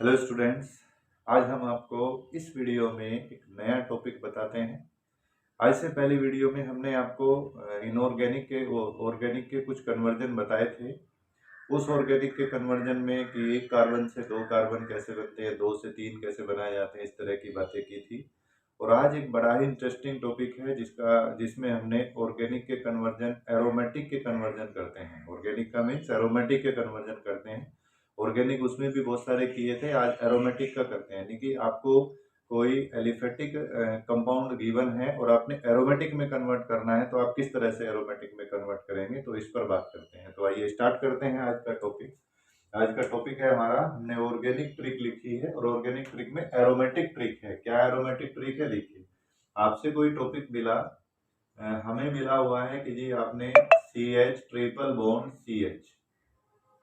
Hello students. आज हम आपको इस वीडियो में एक नया टॉपिक बताते हैं। आज से पहली वीडियो में हमने आपको इनऑर्गेनिक के ऑर्गेनिक के कुछ कन्वर्जन बताए थे। उस ऑर्गेनिक के कन्वर्जन में कि एक कार्बन से दो कार्बन कैसे बनते हैं, दो से तीन कैसे बनाए जाते हैं, इस तरह की बातें की थी। और आज एक बड़ा ही इंटरेस्टिंग टॉपिक है जिसमें हमने ऑर्गेनिक के कन्वर्जन एरोमेटिक के कन्वर्जन करते हैं। ऑर्गेनिक का मीन्स एरोमेटिक के कन्वर्जन करते हैं। ऑर्गेनिक उसमें भी बहुत सारे किए थे, आज एरोमेटिक का करते हैं। यानी कि आपको कोई एलिफेटिक कंपाउंड गिवन है और आपने एरोमेटिक में कन्वर्ट करना है, तो आप किस तरह से एरोमेटिक में कन्वर्ट करेंगे, तो इस पर बात करते हैं। तो आइए स्टार्ट करते हैं आज का टॉपिक। आज का टॉपिक है हमारा, हमने ऑर्गेनिक ट्रिक लिखी है और ऑर्गेनिक ट्रिक में एरोमेटिक ट्रिक है। क्या एरोमेटिक ट्रिक है, देखिए। आपसे कोई टॉपिक मिला, हमें मिला हुआ है कि जी आपने CH ट्रिपल बॉन्ड CH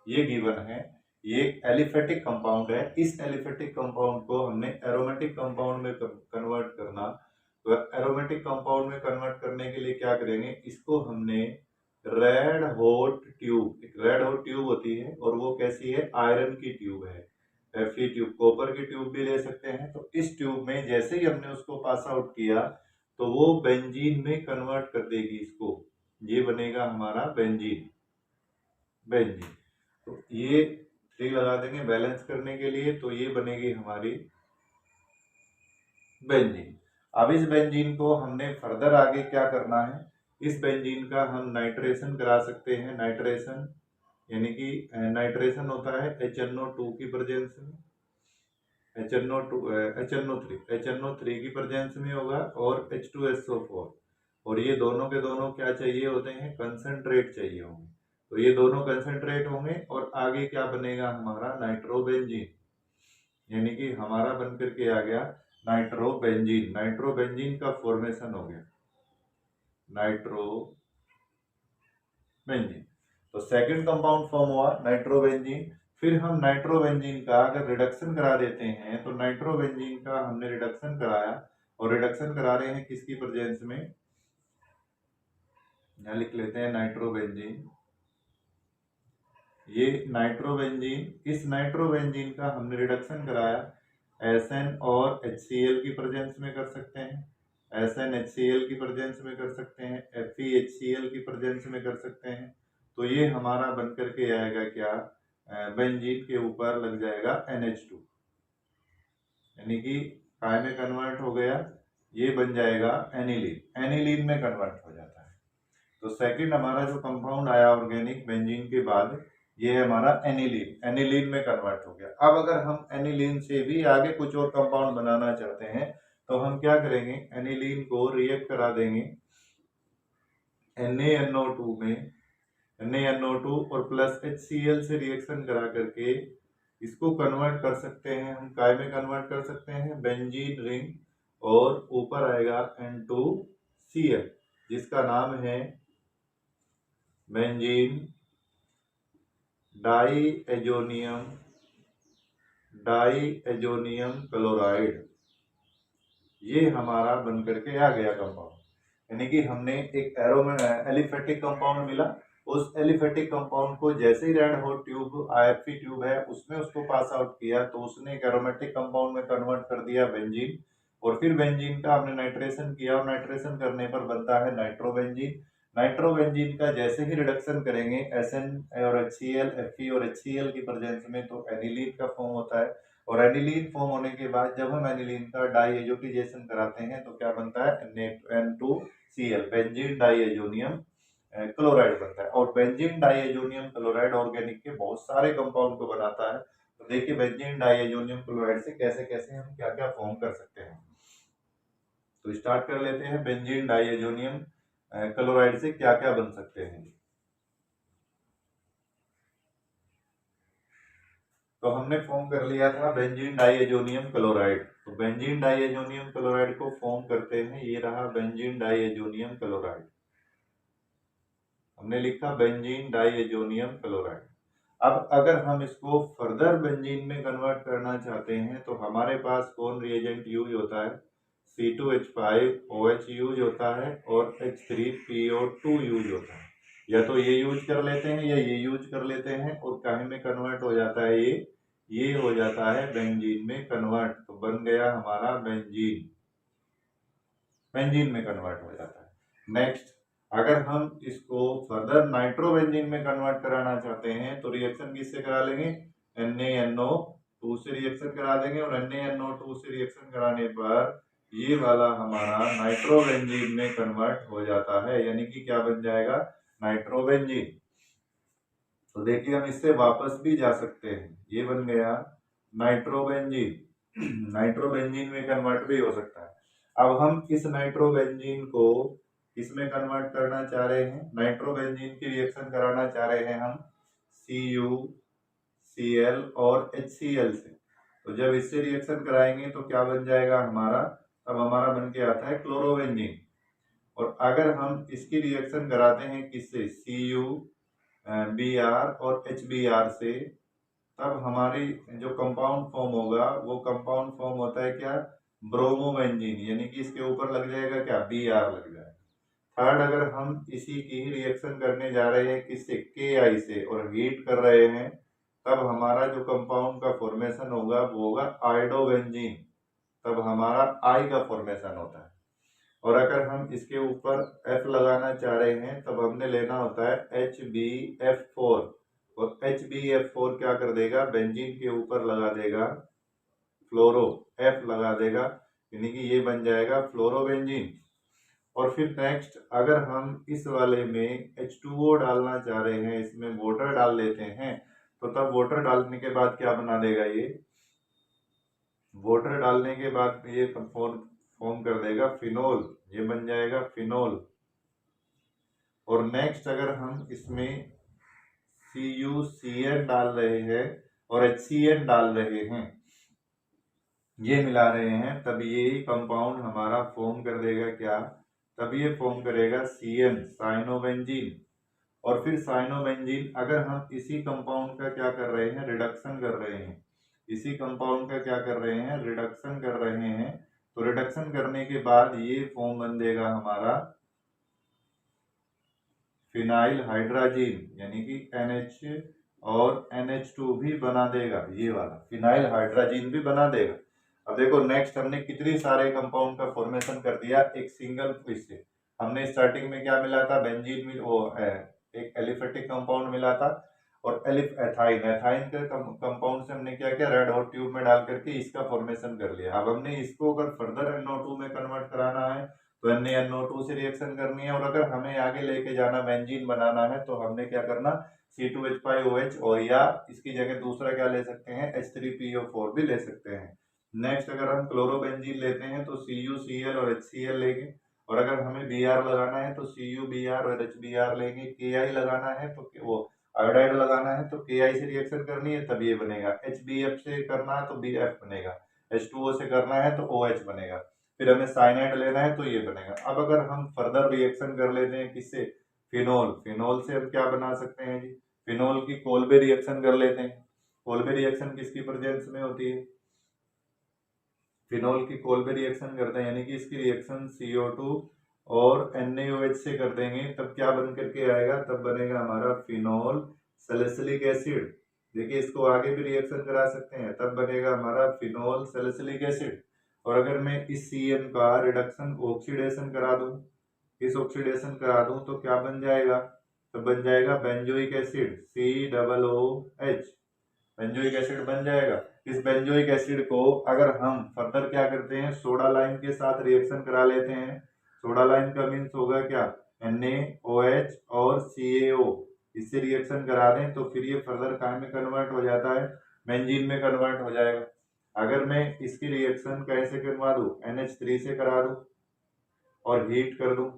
ये गिवन है। ये एक एलिफेटिक कंपाउंड है। इस एलिफेटिक कंपाउंड को हमने एरोमेटिक कंपाउंड में कन्वर्ट करना। तो एरोमेटिक कंपाउंड में कन्वर्ट करने के लिए क्या करेंगे, इसको हमने रेड हॉट ट्यूब, एक रेड हॉट ट्यूब होती है और वो कैसी है, आयरन की ट्यूब है। Fe ट्यूब, कॉपर की ट्यूब भी ले सकते हैं। तो इस ट्यूब में जैसे ही हमने उसको पास आउट किया तो वो बेंजीन में कन्वर्ट कर देगी इसको। ये बनेगा हमारा बेंजीन। बेंजीन तो ये 3 लगा देंगे बैलेंस करने के लिए, तो ये बनेगी हमारी बेंजीन। अब इस बेंजीन को हमने फर्दर आगे क्या करना है, इस बेंजीन का हम नाइट्रेशन करा सकते हैं। नाइट्रेशन यानी कि नाइट्रेशन होता है HNO2 की प्रेजेंस में, HNO3 की प्रेजेंस में होगा, और H2SO4। और ये दोनों के दोनों क्या चाहिए होते हैं, कंसंट्रेट चाहिए होंगे। तो ये दोनों कंसंट्रेट होंगे और आगे क्या बनेगा हमारा, नाइट्रोबेंजीन। यानी कि हमारा बनकर के आ गया नाइट्रोबेंजीन। नाइट्रोबेंजीन का फॉर्मेशन हो गया नाइट्रोबेंजीन। तो सेकंड कंपाउंड फॉर्म हुआ नाइट्रोबेंजीन। फिर हम नाइट्रोबेंजीन का अगर रिडक्शन करा देते हैं, तो नाइट्रोबेंजीन का हमने रिडक्शन कराया, और रिडक्शन करा रहे हैं किसकी प्रेजेंस में, यहां लिख लेते हैं नाइट्रोबेंजीन। ये नाइट्रोबेंजीन, इस नाइट्रोबेंजीन का हमने रिडक्शन कराया SN और HCl की प्रेजेंस में कर सकते हैं, SNHCl की प्रेजेंस में कर सकते हैं, FeHCl की प्रेजेंस में कर सकते हैं। तो ये हमारा बनकर के आएगा क्या, बेंजीन के ऊपर लग जाएगा NH2, यानी कि काय में कन्वर्ट हो गया, ये बन जाएगा एनिलीन। एनिलीन में कन्वर्ट हो जाता है। तो सेकंड हमारा जो कंपाउंड आया ऑर्गेनिक बेंजीन के बाद, ये है हमारा एनिलीन। एनिलीन में कन्वर्ट हो गया। अब अगर हम एनिलीन से भी आगे कुछ और कंपाउंड बनाना चाहते हैं, तो हम क्या करेंगे, एनिलीन को रिएक्ट करा देंगे NaNO2 में, NaNO2 और प्लस HCl से रिएक्शन करा करके इसको कन्वर्ट कर सकते हैं। हम काय में कन्वर्ट कर सकते हैं, बेंजीन रिंग, और ऊपर आएगा N2Cl, जिसका नाम है बेंजीन डाईएजोनियम क्लोराइड। ये हमारा बनकर के आ गया कंपाउंड। यानी कि हमने एक एलिफेटिक कंपाउंड मिला, उस एलिफेटिक कंपाउंड को जैसे ही red hot tube Fe tube है उसमें उसको पास आउट किया, तो उसने एक एरोमेटिक कंपाउंड में कन्वर्ट कर दिया बेंजीन। और फिर बेंजीन का हमने नाइट्रेशन किया, और नाइट्रेशन करने पर बनता है नाइट्रोबेंजीन। नाइट्रोबेंजीन का जैसे ही रिडक्शन करेंगे SN और HCl, Fe और HCl की प्रेजेंस में, तो एनिलीन का फॉर्म होता है। और एनिलीन फॉर्म होने के बाद जब हम एनिलीन का डाईएजोटिजेशन कराते हैं, तो क्या बनता है, N2Cl, बेंजीन डाईएजोनियम क्लोराइड बनता है। और बेंजीन डाईएजोनियम क्लोराइड ऑर्गेनिक के बहुत सारे कंपाउंड को बनाता है। तो देखिए बेंजीन डाईएजोनियम क्लोराइड से कैसे कैसे हम क्या क्या फॉर्म कर सकते हैं। तो स्टार्ट कर लेते हैं, बेंजीन डाईएजोनियम क्लोराइड से क्या क्या बन सकते हैं। तो हमने फॉर्म कर लिया था बेंजीन डाईएजोनियम क्लोराइड। तो बेंजीन डाईएजोनियम क्लोराइड को फॉर्म करते हैं, ये रहा बेंजीन डाईएजोनियम क्लोराइड। हमने लिखा बेंजीन डाईएजोनियम क्लोराइड। अब अगर हम इसको फर्दर बेंजीन में कन्वर्ट करना चाहते हैं, तो हमारे पास कौन रिएजेंट यूज होता है, C2H5OH यूज होता है, और H3PO2 यूज होता है। या तो ये यूज कर लेते हैं या ये यूज कर लेते हैं, और काहे में कन्वर्ट हो जाता है, ये ये हो जाता है बेंजीन में कन्वर्ट, तो बन गया हमारा बेंजीन, बेंजीन में कन्वर्ट हो जाता है। नेक्स्ट, अगर हम इसको फर्दर नाइट्रोबेंजीन में कन्वर्ट कराना चाहते हैं तो रिएक्शन किससे करा लेंगे, NaNO2 से रिएक्शन करा देंगे, और NaNO2 से रिएक्शन कराने पर ये वाला हमारा नाइट्रोबेंजीन में कन्वर्ट हो जाता है, यानी कि क्या बन जाएगा, नाइट्रोबेंजीन। तो देखिए हम इससे वापस भी जा सकते हैं, ये बन गया नाइट्रोबेंजीन, नाइट्रोबेंजीन में कन्वर्ट भी हो सकता है। अब हम इस नाइट्रोबेंजीन को इसमें कन्वर्ट करना चाह रहे हैं, नाइट्रोबेंजीन की रिएक्शन कराना चाह रहे हैं हम CuCl और HCl से। तो जब इससे रिएक्शन कराएंगे तो क्या बन जाएगा हमारा, अब हमारा बन के आता है क्लोरोबेंजीन। और अगर हम इसकी रिएक्शन कराते हैं किससे, CuBr और HBr से, तब हमारी जो कंपाउंड फॉर्म होगा वो कंपाउंड फॉर्म होता है क्या, ब्रोमोबेंजीन, यानी कि इसके ऊपर लग जाएगा क्या, Br लग जाएगा। थर्ड, अगर हम इसी की रिएक्शन करने जा रहे हैं किससे, Ki से, और हीट कर रहे हैं, तब हमारा जो कंपाउंड का फॉर्मेशन होगा वो होगा आयोडोबेंजीन, तब हमारा I का फॉर्मेशन होता है। और अगर हम इसके ऊपर F लगाना चाह रहे हैं तब हमने लेना होता है HbF4, और HbF4 क्या कर देगा, बेंजीन के ऊपर लगा देगा फ्लोरो, F लगा देगा, यानी कि ये बन जाएगा फ्लोरोबेंजीन। और फिर नेक्स्ट, अगर हम इस वाले में H2O डालना चाह रहे हैं, इसमें वाटर डाल लेते हैं, तो तब वाटर डालने के बाद क्या बना देगा, ये वाटर डालने के बाद ये फॉर्म कर देगा फिनोल, ये बन जाएगा फिनोल। और नेक्स्ट, अगर हम इसमें CuCN डाल रहे हैं और HCN डाल रहे हैं, ये मिला रहे हैं, तब ये कंपाउंड हमारा फॉर्म कर देगा क्या, तब ये फॉर्म करेगा CN, साइनोबेंजीन। और फिर साइनोबेंजीन, अगर हम इसी कंपाउंड का क्या कर रहे हैं, रिडक्शन कर रहे हैं, इसी कंपाउंड का क्या कर रहे हैं, रिडक्शन कर रहे हैं, तो रिडक्शन करने के बाद ये फॉर्म बन देगा हमारा फिनाइल हाइड्राजीन, यानी कि NH और NH2 भी बना देगा, ये वाला फिनाइल हाइड्राजीन भी बना देगा। अब देखो नेक्स्ट, हमने कितने सारे कंपाउंड का फॉर्मेशन कर दिया एक सिंगल फिश से। हमने स्टार्टिंग में क्या मिला था, बेंजीन में वो एक एलिफेटिक कंपाउंड मिला था, और एथाइन, एथाइन के कंपाउंड से हमने क्या किया, रेड हॉट ट्यूब में डाल करके इसका फॉर्मेशन कर लिया। अब हमने इसको अगर फर्दर NO2 में कन्वर्ट कराना है तो NaNO2 से रिएक्शन करनी है, और अगर हमें आगे लेके जाना, बेंजीन बनाना है, तो हमने क्या करना, C2H5OH, और या इसकी जगह दूसरा क्या ले सकते हैं, H3PO4 भी ले सकते हैं। नेक्स्ट, अगर हम क्लोरोबेंजीन लेते हैं तो CuCl और HCl लेंगे, और अगर हमें Br लगाना है तो CuBr और HBr लेंगे। Ki लगाना है तो वो आयोडाइड लगाना है तो Ki से रिएक्शन करनी है, तब ये बनेगा। HbF से करना है तो Bf बनेगा, H2O से करना है तो OH बनेगा, फिर हमें साइनाइड लेना है तो ये बनेगा। अब अगर हम फर्दर रिएक्शन कर लेते हैं किससे, फिनोल, फिनोल से हम क्या बना सकते हैं जी, फिनोल की कोल्बे रिएक्शन कर लेते हैं। कोल्बे रिएक्शन किसकी प्रेजेंस में होती है, फिनोल की कोल्बे रिएक्शन करते हैं, यानी कि इसकी रिएक्शन CO2 और NaOH से कर देंगे, तब क्या बन करके आएगा, तब बनेगा हमारा फिनोल सैलिसिलिक एसिड। देखिए इसको आगे भी रिएक्शन करा सकते हैं, तब बनेगा हमारा फिनोल सैलिसिलिक एसिड। और अगर मैं इस CN का रिडक्शन ऑक्सीडेशन करा दूं, इस ऑक्सीडेशन करा दूं, तो क्या बन जाएगा, तो बन जाएगा benzoic acid, COOH, benzoic acid बन जाएगा। इस बेंजोइक एसिड को अगर हम फर्दर क्या करते हैं, सोडा लाइम के साथ रिएक्शन करा लेते हैं, सोडा लाइम का मीन्स होगा क्या, NaOH और CaO, इससे रिएक्शन करा दें तो फिर ये फर्दर काय में कन्वर्ट हो जाता है, बेंजीन में कन्वर्ट हो जाएगा। अगर मैं इसकी रिएक्शन कैसे करवा दूं, NH3 से करा दूं और हीट कर दूं,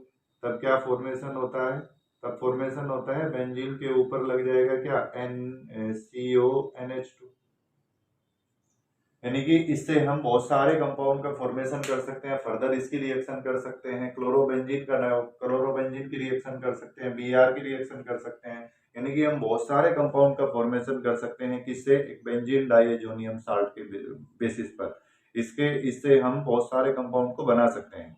तब क्या फॉर्मेशन होता है, तब फॉर्मेशन होता है बेंजीन के ऊपर लग जाएगा क्या, NCONH2, यानी कि इससे हम बहुत सारे कंपाउंड का फॉर्मेशन कर सकते हैं। फर्दर इसकी रिएक्शन कर सकते हैं, क्लोरोबेंजीन की रिएक्शन कर सकते हैं, Br की रिएक्शन कर सकते हैं, यानी कि हम बहुत सारे कंपाउंड का फॉर्मेशन कर सकते हैं किससे, एक बेंजीन डाइएजोनियम साल्ट के बेसिस पर। इससे हम बहुत सारे कंपाउंड को बना सकते हैं।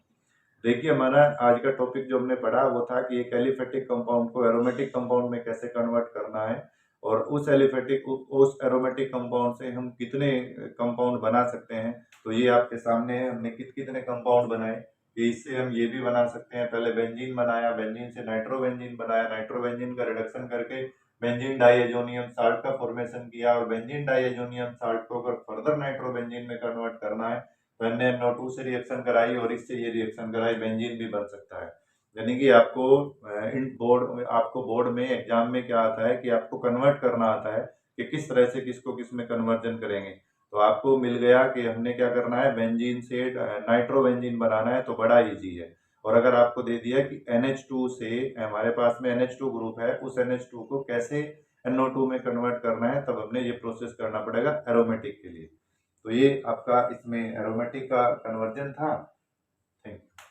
देखिए हमारा आज का टॉपिक जो हमने पढ़ा वो था कि एक एलिफेटिक कंपाउंड को एरोमेटिक कंपाउंड में कैसे कन्वर्ट करना है, और उस एरोमेटिक कंपाउंड से हम कितने कंपाउंड बना सकते हैं, तो ये आपके सामने है। हमने कितने कंपाउंड बनाए कि इससे हम ये भी बना सकते हैं। पहले बेंजीन बनाया, बेंजीन से नाइट्रोबेंजीन बनाया, नाइट्रोबेंजीन का रिडक्शन करके बेंजीन डाइएजोनियम साल्ट का फॉर्मेशन किया, और बेंजीन डाइएजोनियम साल्ट को अगर फर्दर नाइट्रोबेंजीन में कन्वर्ट करना है तो NaNO2 से रिएक्शन कराई और इससे ये रिएक्शन कराई, बेंजीन भी बन सकता है। यानी कि आपको बोर्ड में एग्जाम में क्या आता है कि आपको कन्वर्ट करना आता है कि किस तरह से किसको किस में कन्वर्जन करेंगे। तो आपको मिल गया कि हमने क्या करना है, बेंजीन से नाइट्रोबेंजीन बनाना है, तो बड़ा इजी है। और अगर आपको दे दिया कि NH2 से, हमारे पास में NH2 ग्रुप है, उस NH2 को कैसे NO2 में कन्वर्ट करना है, तब हमने ये प्रोसेस करना पड़ेगा एरोमेटिक के लिए। तो ये आपका इसमें एरोमेटिक का कन्वर्जन था। Thank you.